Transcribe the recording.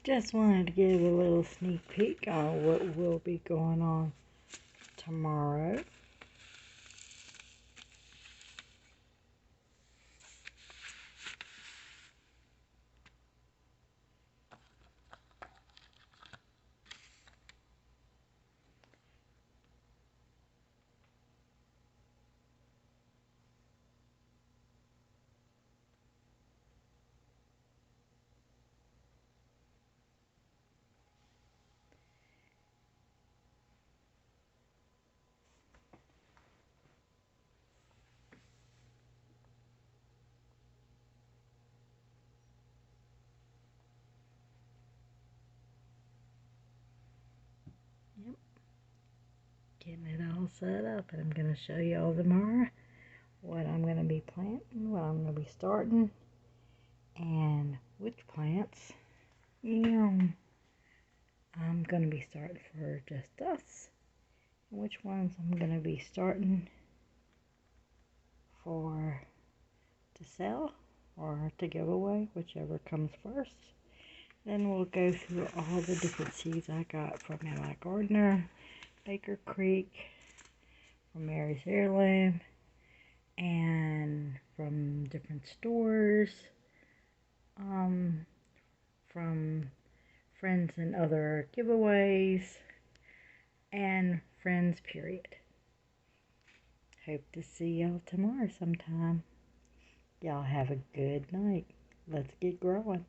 Just wanted to give a little sneak peek on what will be going on tomorrow. Yep, getting it all set up, and I'm going to show you all tomorrow what I'm going to be planting, what I'm going to be starting, and which plants, I'm going to be starting for just us, and which ones I'm going to be starting for to sell or to give away, whichever comes first. Then we'll go through all the different seeds I got from Eli Gardner, Baker Creek, from Mary's Heirloom, and from different stores, from friends and other giveaways, and friends, period. Hope to see y'all tomorrow sometime. Y'all have a good night. Let's get growing.